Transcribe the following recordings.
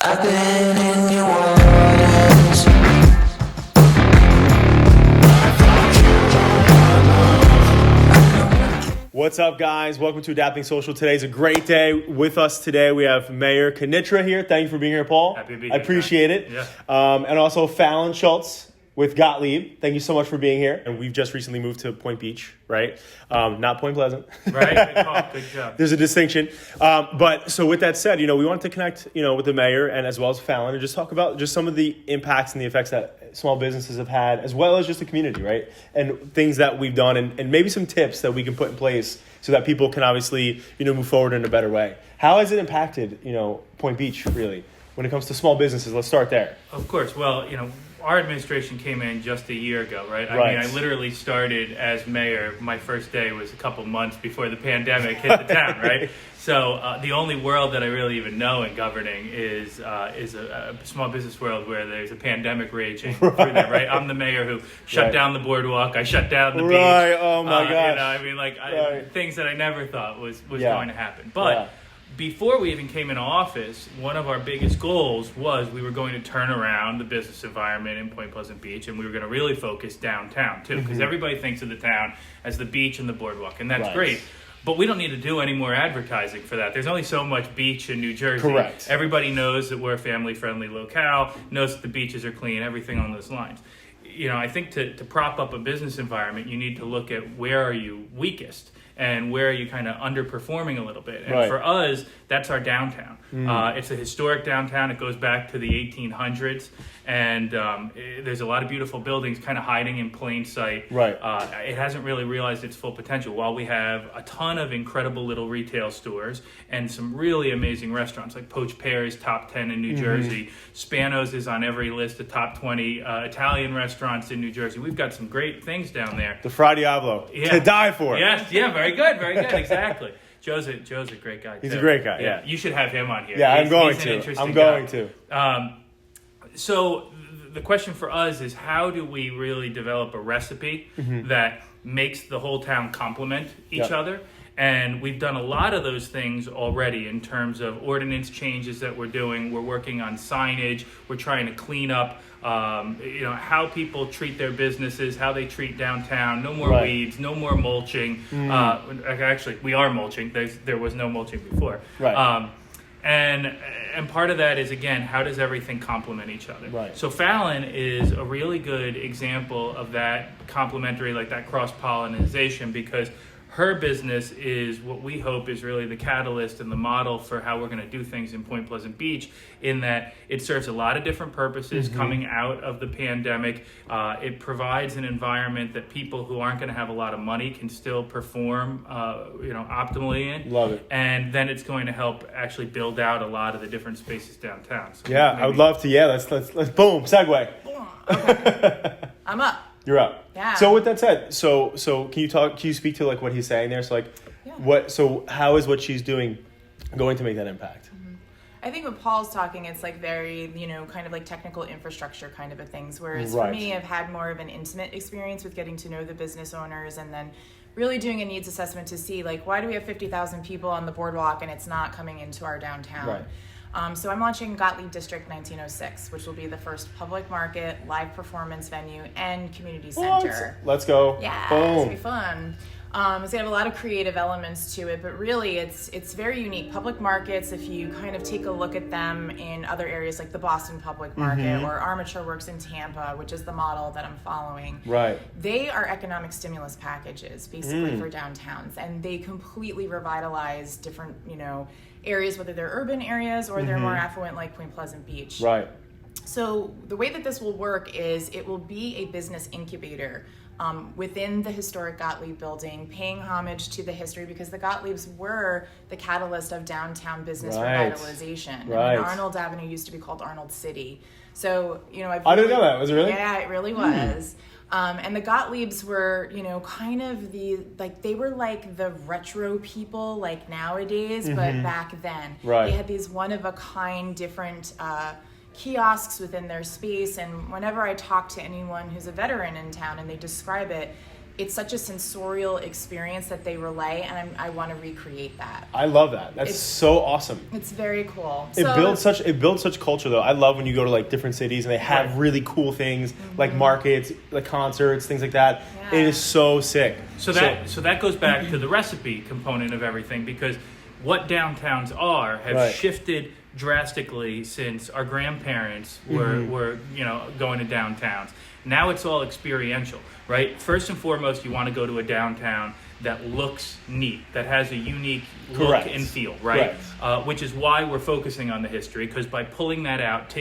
I've been in your waters. What's up, guys? Welcome to Adapting Social. Today's a great day. With us today, we have Mayor Kanitra here. Thank you for being here, Paul. Happy to be I here. appreciate it. Yeah. And also Fallon Schultz with Gottlieb. Thank you so much for being here. And we've just recently moved to Point Beach, right? Not Point Pleasant. Right? Good call. Good job. There's a distinction. But so with that said, we wanted to connect, with the mayor and as well as Fallon and just talk about just some of the impacts and the effects that small businesses have had, as well as just the community, right? And things that we've done and maybe some tips that we can put in place so that people can obviously, move forward in a better way. How has it impacted, Point Beach, really, when it comes to small businesses? Let's start there. Of course. Well, our administration came in just a year ago, right? Right. I literally started as mayor. My first day was a couple months before the pandemic hit the town, right? So the only world that I really even know in governing is a small business world where there's a pandemic raging through there, right? I'm the mayor who shut down the boardwalk. I shut down the beach. Right. Oh my gosh. Things that I never thought was going to happen. But before we even came into office, one of our biggest goals was we were going to turn around the business environment in Point Pleasant Beach, and we were going to really focus downtown too, because everybody thinks of the town as the beach and the boardwalk, and that's great. But we don't need to do any more advertising for that. There's only so much beach in New Jersey. Correct. Everybody knows that we're a family-friendly locale, knows that the beaches are clean, everything on those lines. I think to prop up a business environment, you need to look at where are you weakest and where are you kind of underperforming a little bit. And for us, that's our downtown. It's a historic downtown. It goes back to the 1800s. And there's a lot of beautiful buildings kind of hiding in plain sight. Right. It hasn't really realized its full potential. While we have a ton of incredible little retail stores and some really amazing restaurants, like Poached Pear's top 10 in New Jersey. Spanos is on every list of top 20 Italian restaurants in New Jersey. We've got some great things down there. The Fra Diavolo. Yeah. To die for. Yes, yeah, very good, exactly. Joe's a great guy, too. He's a great guy, yeah. You should have him on here. Yeah, He's an interesting guy. So the question for us is, how do we really develop a recipe that makes the whole town complement each other? And we've done a lot of those things already in terms of ordinance changes that we're doing. We're working on signage. We're trying to clean up, how people treat their businesses, how they treat downtown. No more weeds, no more mulching. Actually, we are mulching. There was no mulching before. Right. And part of that is, again, how does everything complement each other? Right. So Fallon is a really good example of that complementary, like that cross-pollination, because her business is what we hope is really the catalyst and the model for how we're going to do things in Point Pleasant Beach, in that it serves a lot of different purposes coming out of the pandemic. It provides an environment that people who aren't going to have a lot of money can still perform optimally in. Love it. And then it's going to help actually build out a lot of the different spaces downtown. So I would love to. Yeah, let's boom, segue. Okay. I'm up. You're up. Yeah. So with that said, so can you speak to like what he's saying there? So how is what she's doing going to make that impact? I think when Paul's talking, it's like very, kind of like technical infrastructure kind of a things. Whereas for me, I've had more of an intimate experience with getting to know the business owners and then really doing a needs assessment to see like, why do we have 50,000 people on the boardwalk and it's not coming into our downtown? Right. So I'm launching Gottlieb District 1906, which will be the first public market, live performance venue, and community center. Let's go. Yeah, Boom. it's going to be fun. It's going to have a lot of creative elements to it, but really it's very unique. Public markets, if you kind of take a look at them in other areas like the Boston Public Market or Armature Works in Tampa, which is the model that I'm following. Right. They are economic stimulus packages, basically, for downtowns, and they completely revitalize different, areas, whether they're urban areas or they're more affluent like Point Pleasant Beach. Right. So the way that this will work is it will be a business incubator within the historic Gottlieb building, paying homage to the history, because the Gottliebs were the catalyst of downtown business revitalization. Right. I mean, Arnold Avenue used to be called Arnold City. So, I didn't know that. Was it really? Yeah, it really was. And the Gottliebs were, kind of they were like the retro people like nowadays, but back then. Right. They had these one-of-a-kind different kiosks within their space, and whenever I talk to anyone who's a veteran in town and they describe it, it's such a sensorial experience that they relay, and I want to recreate that. I love that. That's so awesome. It's very cool. It builds such culture though. I love when you go to like different cities and they have really cool things like markets, like concerts, things like that. Yeah. It is so sick. So that goes back to the recipe component of everything, because what downtowns have shifted drastically since our grandparents were going to downtowns. Now it's all experiential, right? First and foremost, you want to go to a downtown that looks neat, that has a unique look and feel, right? Which is why we're focusing on the history, because by pulling that out,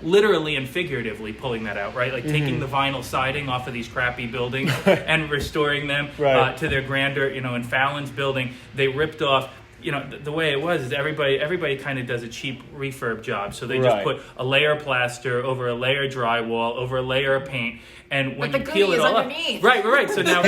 literally and figuratively pulling that out, right? Like taking the vinyl siding off of these crappy buildings and restoring them to their grandeur. In Fallon's building, they ripped off. The way it was is everybody kind of does a cheap refurb job. So they just put a layer of plaster over a layer of drywall, over a layer of paint. And when you peel it all underneath. up. Right. So now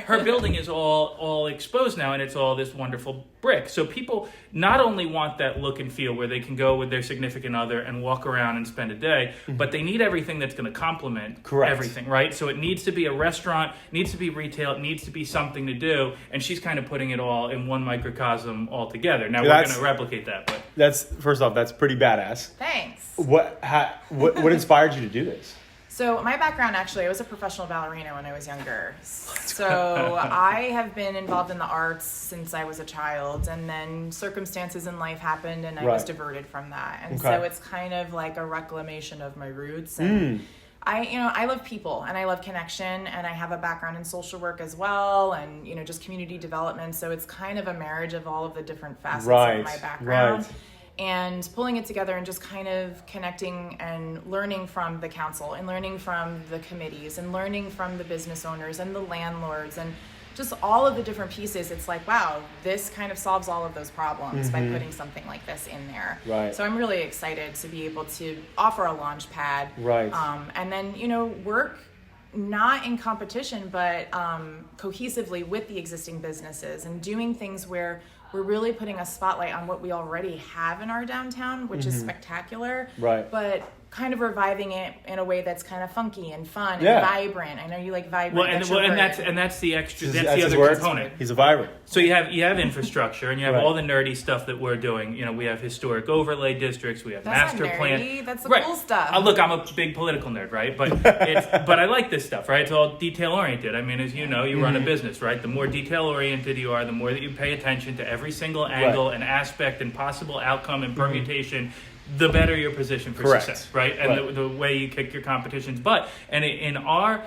her building is all exposed now, and it's all this wonderful brick. So people not only want that look and feel where they can go with their significant other and walk around and spend a day, but they need everything that's going to complement everything, right? So it needs to be a restaurant, needs to be retail, it needs to be something to do, and she's kind of putting it all in one microcosm all together. Now we're going to replicate that. But First off, that's pretty badass. Thanks. What inspired you to do this? So my background, actually, I was a professional ballerina when I was younger. So I have been involved in the arts since I was a child, and then circumstances in life happened and I was diverted from that. And so it's kind of like a reclamation of my roots. And I love people and I love connection, and I have a background in social work as well, and just community development. So it's kind of a marriage of all of the different facets of my background. And pulling it together and just kind of connecting and learning from the council and learning from the committees and learning from the business owners and the landlords and just all of the different pieces. It's like, wow, this kind of solves all of those problems by putting something like this in there. So I'm really excited to be able to offer a launch pad. And then, work not in competition, but cohesively with the existing businesses and doing things where we're really putting a spotlight on what we already have in our downtown, which is spectacular, but kind of reviving it in a way that's kind of funky and fun and vibrant. I know you like vibrant. And that's the extra. That's the other component. He's a vibrant. So you have infrastructure, and you have all the nerdy stuff that we're doing. We have historic overlay districts. We have master plan. That's the cool stuff. Look, I'm a big political nerd, right? But I like this stuff, right? It's all detail oriented. I mean, as you know, you run a business, right? The more detail oriented you are, the more that you pay attention to every single angle and aspect and possible outcome and permutation, the better your position for success, right? And the way you kick your competition's butt. And in our,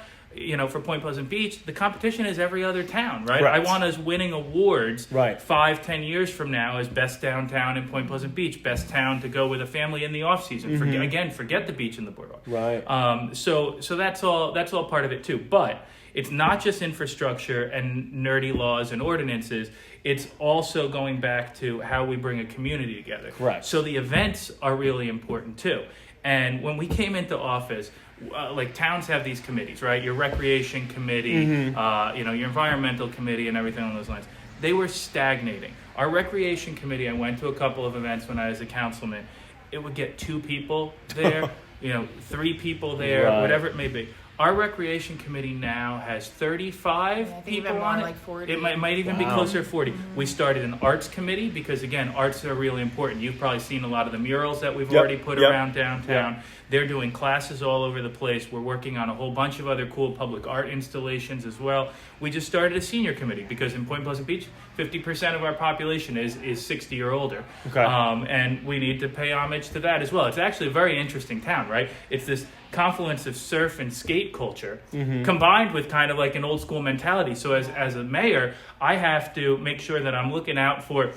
for Point Pleasant Beach, the competition is every other town, right? I want us winning awards 5-10 years from now as best downtown in Point Pleasant Beach, best town to go with a family in the off season. Forget the beach and the boardwalk. So that's all part of it too. But it's not just infrastructure and nerdy laws and ordinances. It's also going back to how we bring a community together. So the events are really important too. And when we came into office, like towns have these committees, right? Your recreation committee, your environmental committee, and everything along those lines. They were stagnating. Our recreation committee, I went to a couple of events when I was a councilman. It would get 2 people there, 3 people there, whatever it may be. Our recreation committee now has 35 people on it. Like 40. It might even be closer to 40. We started an arts committee because, again, arts are really important. You've probably seen a lot of the murals that we've already put around downtown. They're doing classes all over the place. We're working on a whole bunch of other cool public art installations as well. We just started a senior committee because in Point Pleasant Beach, 50% of our population is 60 or older. And we need to pay homage to that as well. It's actually a very interesting town, right? It's this confluence of surf and skate culture combined with kind of like an old school mentality. So as a mayor, I have to make sure that I'm looking out for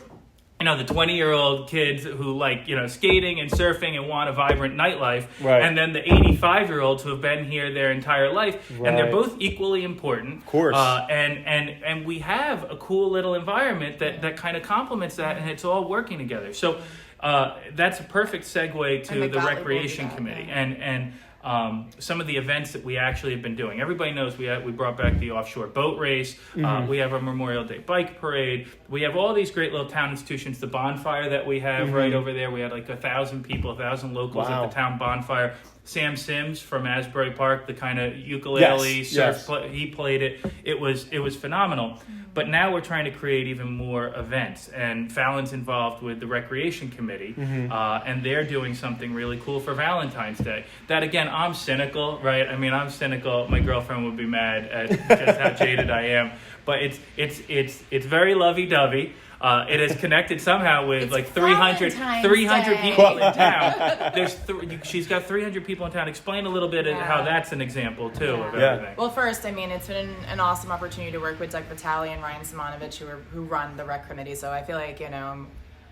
the 20-year-old kids who like, skating and surfing and want a vibrant nightlife. And then the 85-year-olds who have been here their entire life. And they're both equally important. Of course. And we have a cool little environment that kind of complements that, and it's all working together. So that's a perfect segue to the recreation committee. And some of the events that we actually have been doing. Everybody knows we brought back the offshore boat race. We have a Memorial Day bike parade. We have all these great little town institutions. The bonfire that we have right over there. We had like 1,000 people, 1,000 locals at the town bonfire. Sam Sims from Asbury Park, the kind of ukulele surf, he played it. It was phenomenal. But now we're trying to create even more events, and Fallon's involved with the recreation committee, and they're doing something really cool for Valentine's Day. That again, I'm cynical, right? I mean, I'm cynical. My girlfriend would be mad at just how jaded I am. But it's very lovey-dovey. It is connected somehow with it's like 300 people in town. She's got 300 people in town. Explain a little bit of how that's an example too of everything. Well, first, I mean, it's been an awesome opportunity to work with Doug Vitale and Ryan Simonovich, who run the rec committee. So I feel like,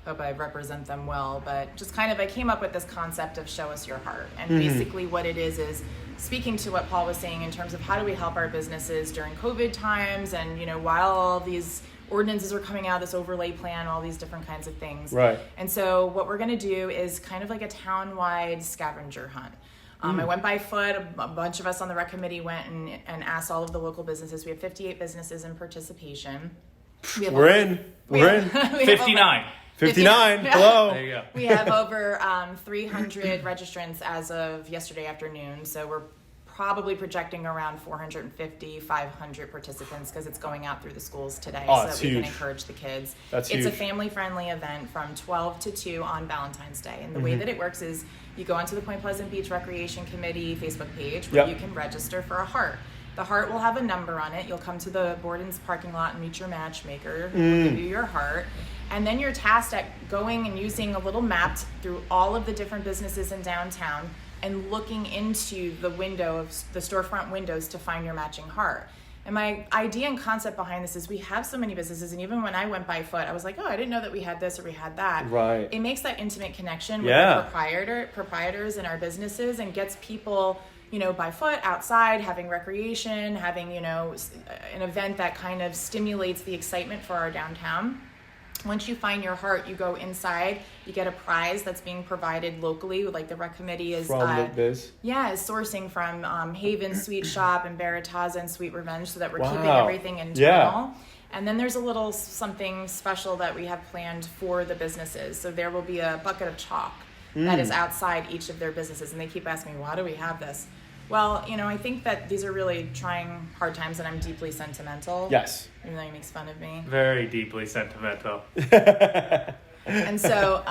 hope I represent them well. But just kind of, I came up with this concept of show us your heart. And basically what it is speaking to what Paul was saying in terms of how do we help our businesses during COVID times and, while all these ordinances are coming out, this overlay plan, all these different kinds of things. Right. And so what we're going to do is kind of like a town-wide scavenger hunt. I went by foot. A bunch of us on the rec committee went and asked all of the local businesses. We have 58 businesses in participation. We're in. 59. 59. Hello. There you go. We have over 300 registrants as of yesterday afternoon. So we're probably projecting around 450, 500 participants because it's going out through the schools today so that we can encourage the kids. It's a family-friendly event from 12 to 2 on Valentine's Day. And the way that it works is you go onto the Point Pleasant Beach Recreation Committee Facebook page where you can register for a heart. The heart will have a number on it. You'll come to the Borden's parking lot and meet your matchmaker who will give you your heart. And then you're tasked at going and using a little map through all of the different businesses in downtown and looking into the storefront windows to find your matching heart. And my idea and concept behind this is we have so many businesses, and even when I went by foot, I was like, oh, I didn't know that we had this or we had that. Right. It makes that intimate connection with the proprietors in our businesses and gets people, by foot outside, having recreation, having, an event that kind of stimulates the excitement for our downtown. Once you find your heart, you go inside, you get a prize that's being provided locally, like the rec committee is sourcing from Haven Sweet Shop and Barataza and Sweet Revenge so that we're keeping everything internal. Yeah. And then there's a little something special that we have planned for the businesses. So there will be a bucket of chalk that is outside each of their businesses. And they keep asking me, why do we have this? Well, I think that these are really trying hard times, and I'm deeply sentimental. Yes. Even though he makes fun of me. Very deeply sentimental. And so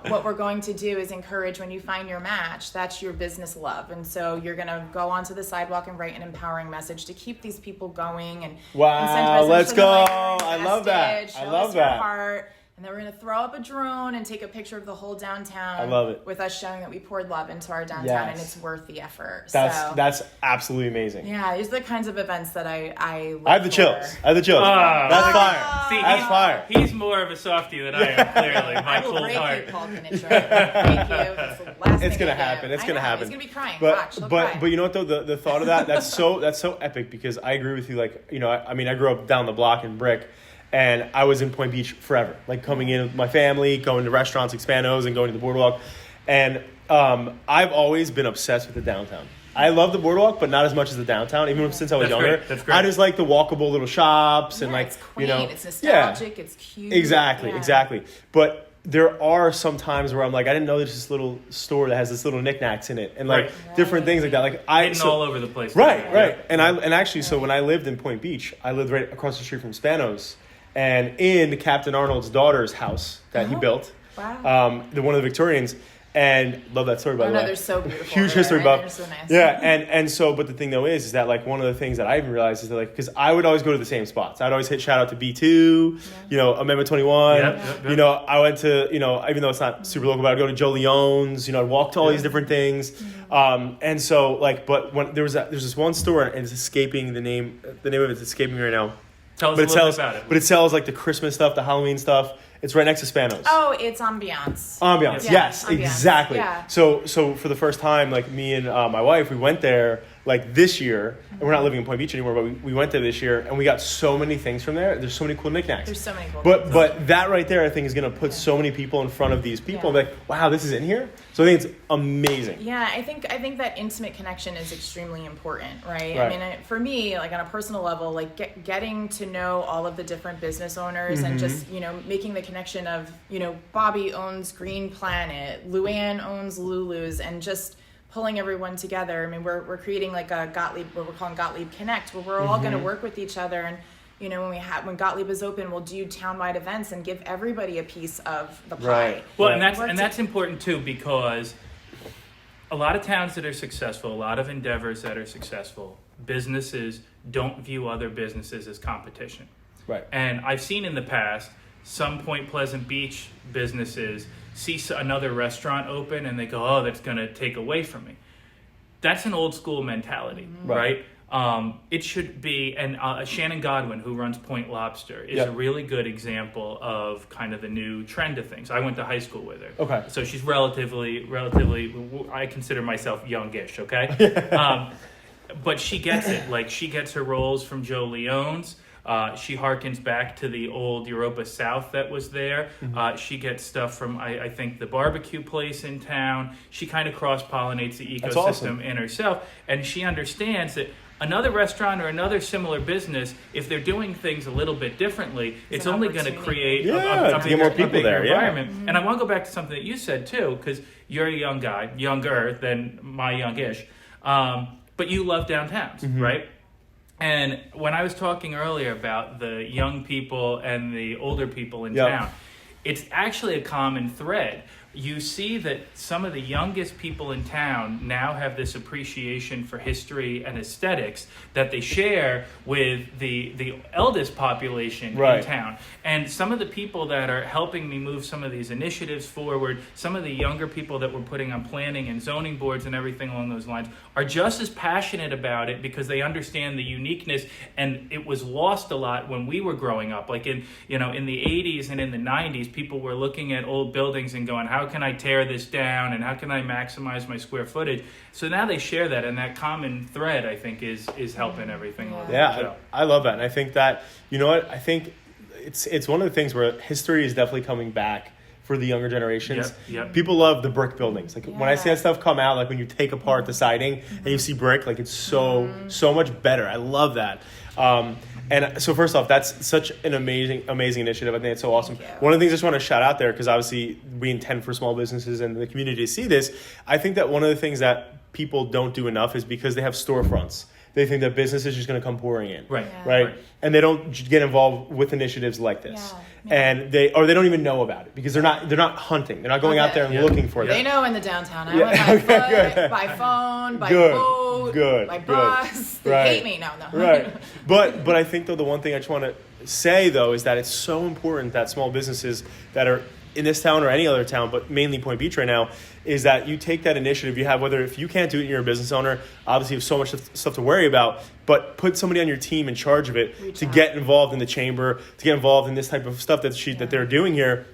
what we're going to do is encourage when you find your match, that's your business love. And so you're going to go onto the sidewalk and write an empowering message to keep these people going. And let's go. I love that. I love that. Heart. And then we're going to throw up a drone and take a picture of the whole downtown. I love it. With us showing that we poured love into our downtown and it's worth the effort. That's absolutely amazing. Yeah, these are the kinds of events that I look have the chills. That's fire. See, that's fire. He's more of a softie than I am, clearly. My cold heart. I will break you, Paul Kanitra. Thank you. It's going to happen. It's going to happen. He's going to be crying. But you know what, though? The thought of that's so epic because I agree with you. Like, I grew up down the block in Brick. And I was in Point Beach forever, like coming in with my family, going to restaurants, Expandos, and going to the boardwalk. And I've always been obsessed with the downtown. I love the boardwalk, but not as much as the downtown. Even since I was younger, That's great. I just like the walkable little shops and it's quaint, it's nostalgic, it's cute. Exactly. But there are some times where I'm like, I didn't know there's this little store that has this little knickknacks in it and different things like that. Like all over the place. Right. And actually, so when I lived in Point Beach, I lived right across the street from Spanos. And in Captain Arnold's daughter's house that he built, one of the Victorians, and love that story by the way. They're so beautiful. Huge history buff. They're so nice. Yeah, and so, but the thing though is that like one of the things that I even realized is that like because I would always go to the same spots. I'd always hit shout out to B2, Amendment 21. Yep. I went to even though it's not super local, but I'd go to Joe Leone's. I'd walk to all these different things. And so like, but when there's this one store and it's escaping the name of it's escaping me right now. Tell us a little bit about it. But it sells like the Christmas stuff, the Halloween stuff. It's right next to Spanos. Oh, it's Ambiance. Yes, Ambiance. Exactly. Yeah. So for the first time, like me and my wife, we went there like this year, and we're not living in Point Beach anymore, but we went there this year, and we got so many things from there. There's so many cool knickknacks. There's so many cool But that right there, I think, is going to put so many people in front of these people. Like, wow, this is in here. So I think it's amazing. Yeah, I think that intimate connection is extremely important, right? I mean, for me, like on a personal level, like getting to know all of the different business owners and just, you know, making the connection of, you know, Bobby owns Green Planet, Luann owns Lulu's, and just pulling everyone together. I mean, we're creating like a Gottlieb, what we're calling Gottlieb Connect, where we're all going to work with each other. And, you know, when Gottlieb is open, we'll do townwide events and give everybody a piece of the pie. Right. Well, and that's important too, because a lot of towns that are successful, a lot of endeavors that are successful, businesses don't view other businesses as competition. Right. And I've seen in the past some Point Pleasant Beach businesses see another restaurant open and they go, oh, that's going to take away from me. That's an old school mentality, right? It should be, and Shannon Godwin, who runs Point Lobster, is a really good example of kind of the new trend of things. I went to high school with her. Okay. So she's relatively, I consider myself youngish, okay? But she gets it. Like, she gets her rolls from Joe Leone's. She harkens back to the old Europa South that was there. She gets stuff from, I think, the barbecue place in town. She kind of cross-pollinates the ecosystem in herself. And she understands that another restaurant or another similar business, if they're doing things a little bit differently, it's only going to create a bigger environment. And I want to go back to something that you said, too, because you're a young guy, younger than my youngish, but you love downtowns, right? And when I was talking earlier about the young people and the older people in town, it's actually a common thread. You see that some of the youngest people in town now have this appreciation for history and aesthetics that they share with the eldest population in town. And some of the people that are helping me move some of these initiatives forward, some of the younger people that we're putting on planning and zoning boards and everything along those lines, are just as passionate about it because they understand the uniqueness. And it was lost a lot when we were growing up. Like in the 80s and in the 90s, people were looking at old buildings and going, how can I tear this down and how can I maximize my square footage? So now they share that, and that common thread, I think, is helping everything. I love that. And I think that, you know what, I think it's one of the things where history is definitely coming back for the younger generations. People love the brick buildings. Like when I see that stuff come out, like when you take apart the siding and you see brick, like it's so much better. I love that. And so first off, that's such an amazing initiative. I think it's so awesome. One of the things I just want to shout out there, because obviously we intend for small businesses and the community to see this. I think that one of the things that people don't do enough is because they have storefronts. They think that business is just going to come pouring in, right? And they don't get involved with initiatives like this, and they don't even know about it because they're not hunting. They're not going out there and looking for them. They know in the downtown. I went by foot, by phone, by boat, by bus. They hate me. No. Right, but I think though the one thing I just want to say though is that it's so important that small businesses that are in this town or any other town, but mainly Point Beach right now, is that you take that initiative you have, whether if you can't do it and you're a business owner, obviously you have so much stuff to worry about, but put somebody on your team in charge of it to get involved in the chamber, to get involved in this type of stuff that they're doing here.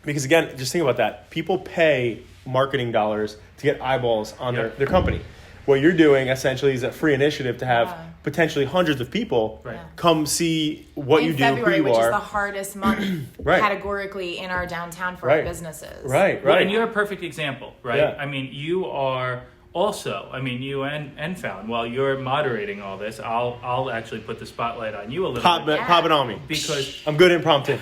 Because again, just think about that. People pay marketing dollars to get eyeballs on their company. What you're doing essentially is a free initiative to have potentially hundreds of people come see what you do, February, who you which are. is the hardest month categorically in our downtown for our businesses. Right. Well, and you're a perfect example, right? Yeah. I mean, you are also, you and Fallon, while you're moderating all this, I'll actually put the spotlight on you a little bit. Pop it on me. Because I'm good impromptu.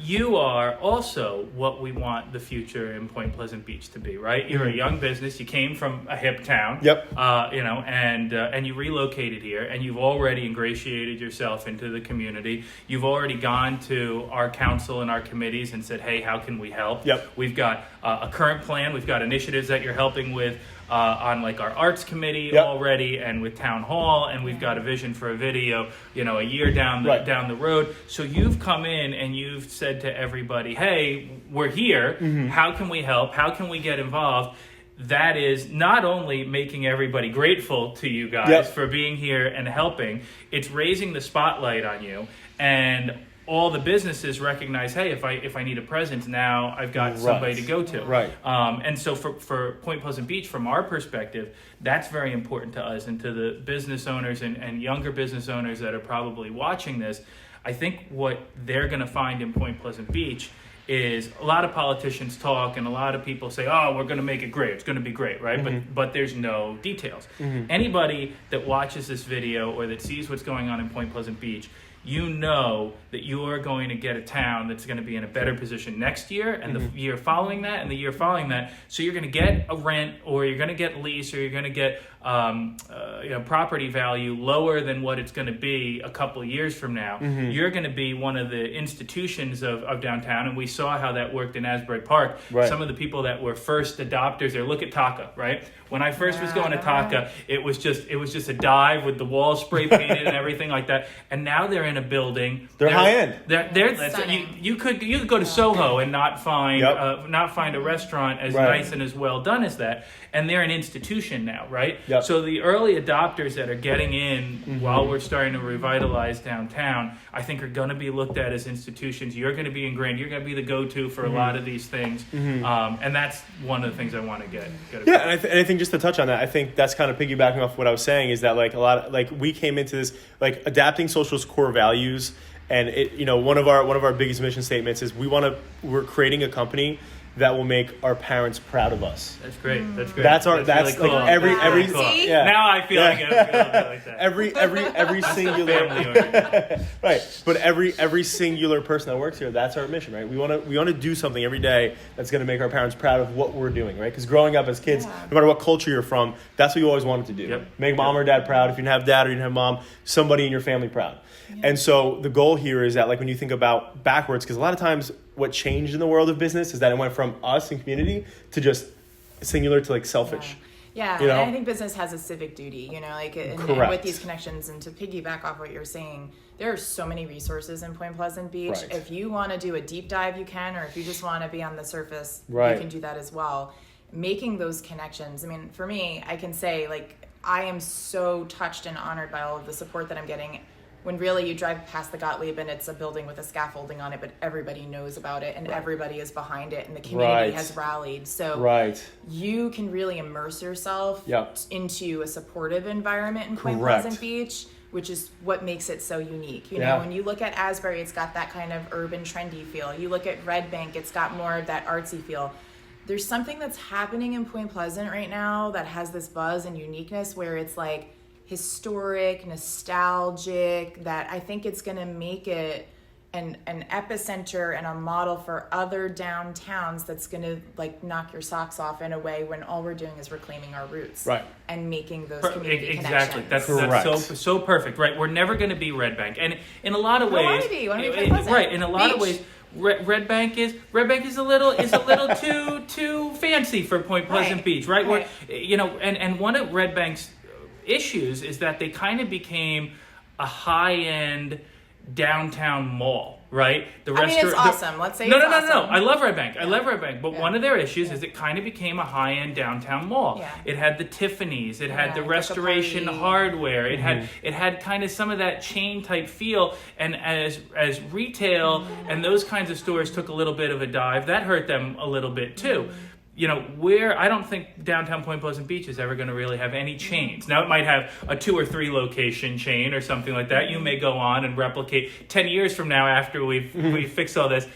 you are also what we want the future in Point Pleasant Beach to be, right? You're a young business. You came from a hip town. And you relocated here, and you've already ingratiated yourself into the community. You've already gone to our council and our committees and said, hey, how can we help? We've got a current plan. We've got initiatives that you're helping with on like our arts committee already, and with town hall, and we've got a vision for a video, a year down the road. So you've come in and you've said to everybody, hey, we're here. How can we help? How can we get involved? That is not only making everybody grateful to you guys for being here and helping, it's raising the spotlight on you. And all the businesses recognize, hey, if I need a presence now, I've got somebody to go to. Right. And so for Point Pleasant Beach, from our perspective, that's very important to us and to the business owners and younger business owners that are probably watching this. I think what they're going to find in Point Pleasant Beach is a lot of politicians talk and a lot of people say, oh, we're going to make it great. It's going to be great, right? But there's no details. Anybody that watches this video or that sees what's going on in Point Pleasant Beach, you know that you are going to get a town that's going to be in a better position next year and the year following that and the year following that. So you're going to get a rent, or you're going to get lease, or you're going to get property value lower than what it's going to be a couple of years from now. You're going to be one of the institutions of downtown, and we saw how that worked in Asbury Park. Right. Some of the people that were first adopters there, look at Taka, right? When I first was going to Taka, it was just a dive with the walls spray painted and everything like that. And now they're in a building. They're high end. You could go to Soho and not find a restaurant as nice and as well done as that. And they're an institution now, right? Yep. So the early adopters that are getting in while we're starting to revitalize downtown, I think are going to be looked at as institutions. You're going to be ingrained. You're going to be the go-to for a lot of these things. And that's one of the things I want to get Yeah, and I think just to touch on that, I think that's kind of piggybacking off what I was saying, is that we came into this adapting social's core values, and one of our biggest mission statements is we're creating a company that will make our parents proud of us. That's great. That's great. That's really cool. every Cool. yeah. Now I feel like I feel a bit like that. every singular right, but every singular person that works here, that's our mission, right? We want to do something every day that's going to make our parents proud of what we're doing, right? Because growing up as kids, no matter what culture you're from, that's what you always wanted to do. Yep. Make mom or dad proud. If you didn't have dad or you didn't have mom, somebody in your family proud. And so the goal here is that, when you think about backwards, because a lot of times what changed in the world of business is that it went from us and community to just singular to selfish. Yeah, and I think business has a civic duty, and with these connections. And to piggyback off what you're saying, there are so many resources in Point Pleasant Beach. Right. If you want to do a deep dive, you can, or if you just want to be on the surface, you can do that as well. Making those connections. I mean, for me, I can say, I am so touched and honored by all of the support that I'm getting. When really you drive past the Gottlieb and it's a building with a scaffolding on it, but everybody knows about it and everybody is behind it and the community has rallied. So you can really immerse yourself into a supportive environment in Point Pleasant Beach, which is what makes it so unique. You know, when you look at Asbury, it's got that kind of urban trendy feel. You look at Red Bank, it's got more of that artsy feel. There's something that's happening in Point Pleasant right now that has this buzz and uniqueness where it's historic, nostalgic, that I think it's going to make it an epicenter and a model for other downtowns that's going to knock your socks off in a way when all we're doing is reclaiming our roots and making those community exactly. connections. That's so perfect, right? We're never going to be Red Bank, and in a lot of ways, we want to be Point Pleasant. Right? In a lot of ways. Red Bank is a little too fancy for Point Pleasant Beach, right? Where and one of Red Bank's issues is that they kind of became a high-end downtown mall, right? It's awesome. Let's say no. Awesome. I love Red Bank. I love Red Bank. But one of their issues is it kind of became a high-end downtown mall. Yeah. It had the Tiffany's. It had the restoration hardware. It had kind of some of that chain type feel. And as retail and those kinds of stores took a little bit of a dive, that hurt them a little bit too. I don't think downtown Point Pleasant Beach is ever going to really have any chains. Now, it might have a 2 or 3 location chain or something like that. You may go on and replicate 10 years from now after we fix all this.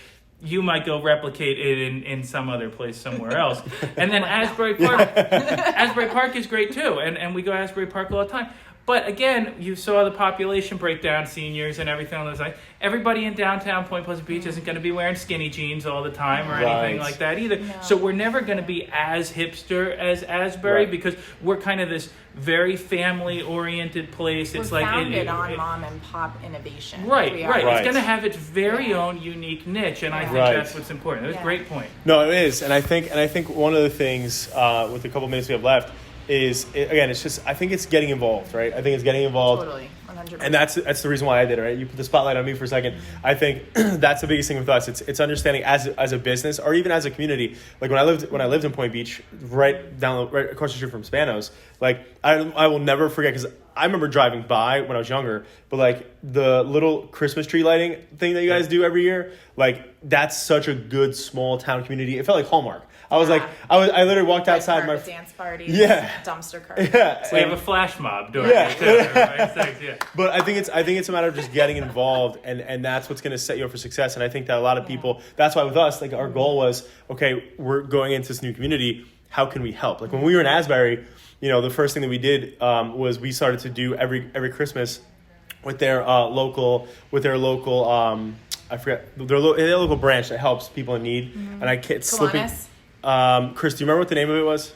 You might go replicate it in some other place somewhere else. And then Asbury Park is great too. And we go to Asbury Park all the time. But again, you saw the population breakdown, seniors and everything on those sides. Everybody in downtown Point Pleasant Beach isn't going to be wearing skinny jeans all the time or anything like that either. No. So we're never going to be as hipster as Asbury because we're kind of this very family-oriented place. We're founded on mom and pop innovation. Right. It's going to have its very own unique niche, and I think that's what's important. That's a great point. No, it is, and I think one of the things with the couple minutes we have left again, it's just, I think it's getting involved, right? I think it's getting involved. Totally, 100%. And that's the reason why I did it, right? You put the spotlight on me for a second. I think that's the biggest thing with us. It's understanding as a business or even as a community. Like when I lived in Point Beach, right across the street from Spanos. Like I will never forget, because I remember driving by when I was younger. But like the little Christmas tree lighting thing that you guys do every year, like that's such a good small town community. It felt like Hallmark. I was like, I literally walked outside my dance parties, dumpster cart. Yeah, we have a flash mob doing it too. Yeah. But I think it's a matter of just getting involved, and that's what's going to set you up for success. And I think that a lot of people, that's why with us, like our goal was, okay, we're going into this new community. How can we help? Like when we were in Asbury, the first thing that we did was we started to do every Christmas with their local I forget their local branch that helps people in need. Mm-hmm. And I can't slipping. Chris, do you remember what the name of it was?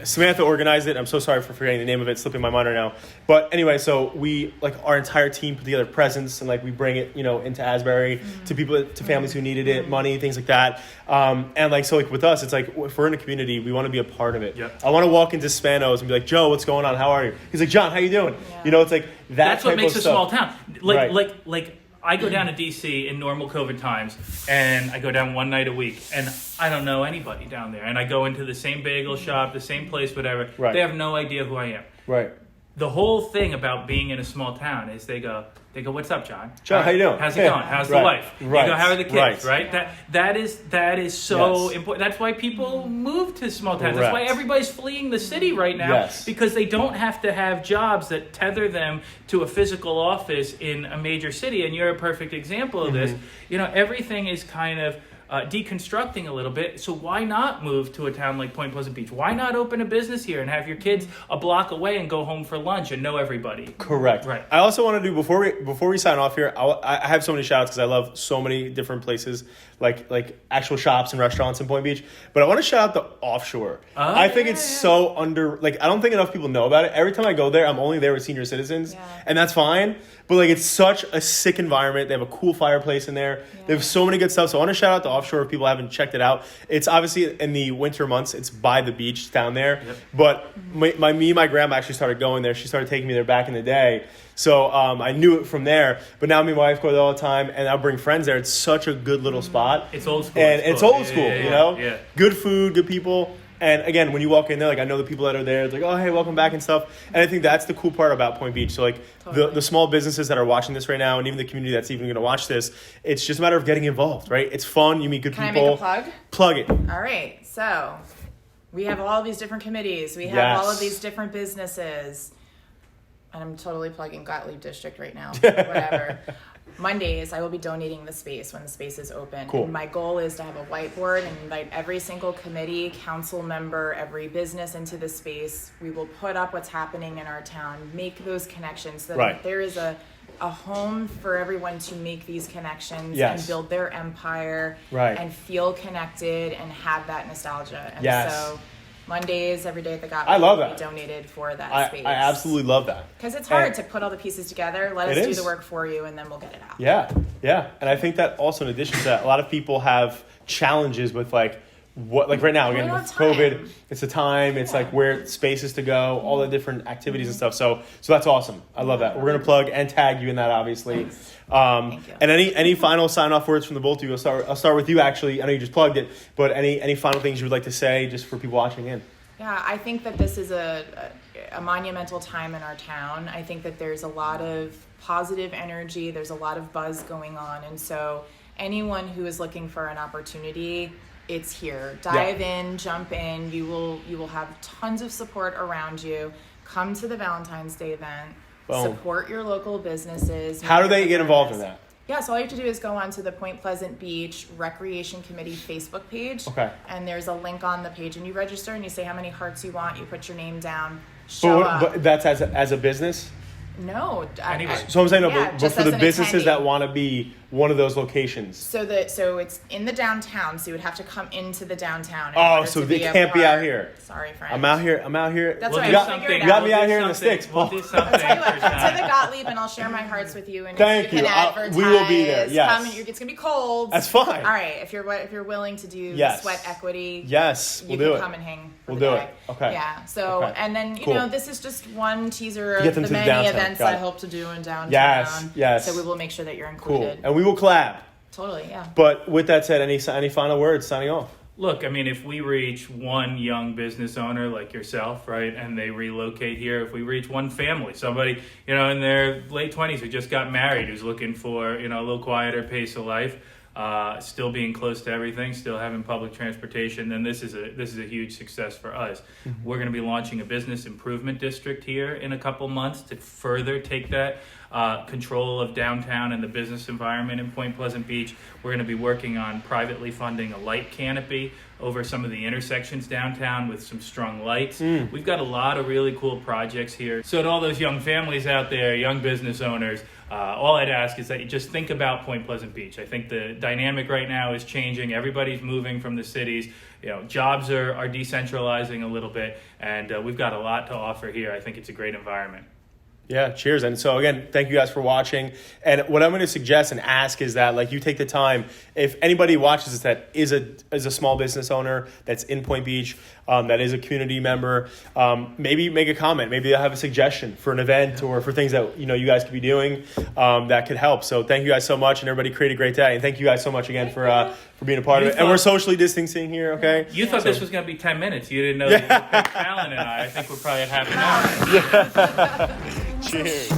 Samantha organized it. I'm so sorry for forgetting the name of it. It's slipping my mind right now. But anyway, so we, like, our entire team put together presents, and like we bring it, into Asbury to people, to families who needed it, money, things like that. And like, so like with us, it's like, if we're in a community, we want to be a part of it. Yep. I want to walk into Spanos and be like, Joe, what's going on? How are you? He's like, John, how you doing? Yeah. It's like that's what makes a small town. Right. Like I go down to DC in normal COVID times, and I go down one night a week, and I don't know anybody down there. And I go into the same bagel shop, the same place, whatever. Right. They have no idea who I am. Right. The whole thing about being in a small town is they go, what's up, John? John, how you doing? How's it going? How's the wife? Right. You go, how are the kids? Right. That is so important. That's why people move to small towns. That's why everybody's fleeing the city right now, because they don't have to have jobs that tether them to a physical office in a major city. And you're a perfect example of this. Everything is kind of deconstructing a little bit. So why not move to a town like Point Pleasant Beach? Why not open a business here and have your kids a block away and go home for lunch and know everybody? Correct. Right. I also want to do, before we sign off here, I have so many shout outs because I love so many different places, like actual shops and restaurants in Point Beach. But I want to shout out the offshore. I think it's so I don't think enough people know about it. Every time I go there, I'm only there with senior citizens, and that's fine. But like, it's such a sick environment. They have a cool fireplace in there. Yeah. They have so many good stuff. So I want to shout out the offshore if people haven't checked it out. It's obviously in the winter months. It's by the beach down there. Yep. But my grandma actually started going there. She started taking me there back in the day. So I knew it from there. But now me and my wife go there all the time, and I'll bring friends there. It's such a good little spot. It's old school. And it's old school, Yeah. Good food, good people. And again, when you walk in there, like I know the people that are there, it's like, oh, hey, welcome back and stuff. And I think that's the cool part about Point Beach. So like the small businesses that are watching this right now, and even the community that's even going to watch this, it's just a matter of getting involved, right? It's fun. You meet good people. Can I make a plug? Plug it. All right. So we have all these different committees. We have all of these different businesses. And I'm totally plugging Gottlieb District right now. Whatever. Mondays, I will be donating the space when the space is open. Cool. And my goal is to have a whiteboard and invite every single committee, council member, every business into the space. We will put up what's happening in our town, make those connections so that there is a home for everyone to make these connections and build their empire and feel connected and have that nostalgia. And so Mondays, every day at the Gottlieb, I love that. we donated for that space. I absolutely love that. Because it's hard to put all the pieces together. Let us do the work for you, and then we'll get it out. Yeah. And I think that also, in addition to that, a lot of people have challenges with right now, again, with COVID, it's the time, it's like where spaces to go, all the different activities and stuff. So that's awesome. I love that. We're going to plug and tag you in that, obviously. Thank you. And any final sign-off words from the both of you? I'll start with you, actually. I know you just plugged it, but any final things you would like to say just for people watching in? Yeah, I think that this is a monumental time in our town. I think that there's a lot of positive energy. There's a lot of buzz going on. And so anyone who is looking for an opportunity, it's here. Dive in, jump in. You will have tons of support around you. Come to the Valentine's Day event. Boom. Support your local businesses. How do they get involved in that? Yeah, so all you have to do is go onto the Point Pleasant Beach Recreation Committee Facebook page. Okay. And there's a link on the page, and you register and you say how many hearts you want. You put your name down. Show up. But that's as a business? No. So I'm saying, but for the businesses that want to be one of those locations? So it's in the downtown, so you would have to come into the downtown. in Oh, order so to they be a can't be part. out here. Sorry, friend. I'm out here. That's We'll right. do I'll something. figure it You got out. me out here in the sticks, We'll Paul. do something. I'll tell you what, for come to Sean. the Gottlieb and I'll share my hearts with you. And Thank you you. can advertise. We will be there, yes. Come and it's going to be cold. That's fine. All right. If you're willing to do Yes. sweat equity, Yes, you we'll do can it. come and hang. For We'll the do day. it. Okay. Yeah. So, Okay. and then, Cool. this is just one teaser get of them the to the many downtown. events Got I it. hope to do in downtown. Yes. So we will make sure that you're Cool. included. And we will collab. Totally, yeah. But with that said, any final words signing off? Look, I mean, if we reach one young business owner like yourself, right, and they relocate here, if we reach one family, somebody, in their late 20s who just got married, who's looking for, a little quieter pace of life, still being close to everything, still having public transportation, then this is a huge success for us. Mm-hmm. We're going to be launching a business improvement district here in a couple months to further take that control of downtown and the business environment in Point Pleasant Beach. We're going to be working on privately funding a light canopy over some of the intersections downtown with some strung lights. We've got a lot of really cool projects here. So to all those young families out there, young business owners, all I'd ask is that you just think about Point Pleasant Beach. I think the dynamic right now is changing. Everybody's moving from the cities. Jobs are decentralizing a little bit, and we've got a lot to offer here. I think it's a great environment. Yeah, cheers. And so again, thank you guys for watching. And what I'm going to suggest and ask is that you take the time, if anybody watches this that is a small business owner that's in Point Beach, that is a community member, maybe make a comment. Maybe they'll have a suggestion for an event or for things that you guys could be doing that could help. So thank you guys so much, and everybody create a great day. And thank you guys so much again for being a part of it. And we're socially distancing here, okay? You thought this was going to be 10 minutes. You didn't know that you picked Fallon and I. I think we're probably at half an hour. Cheers.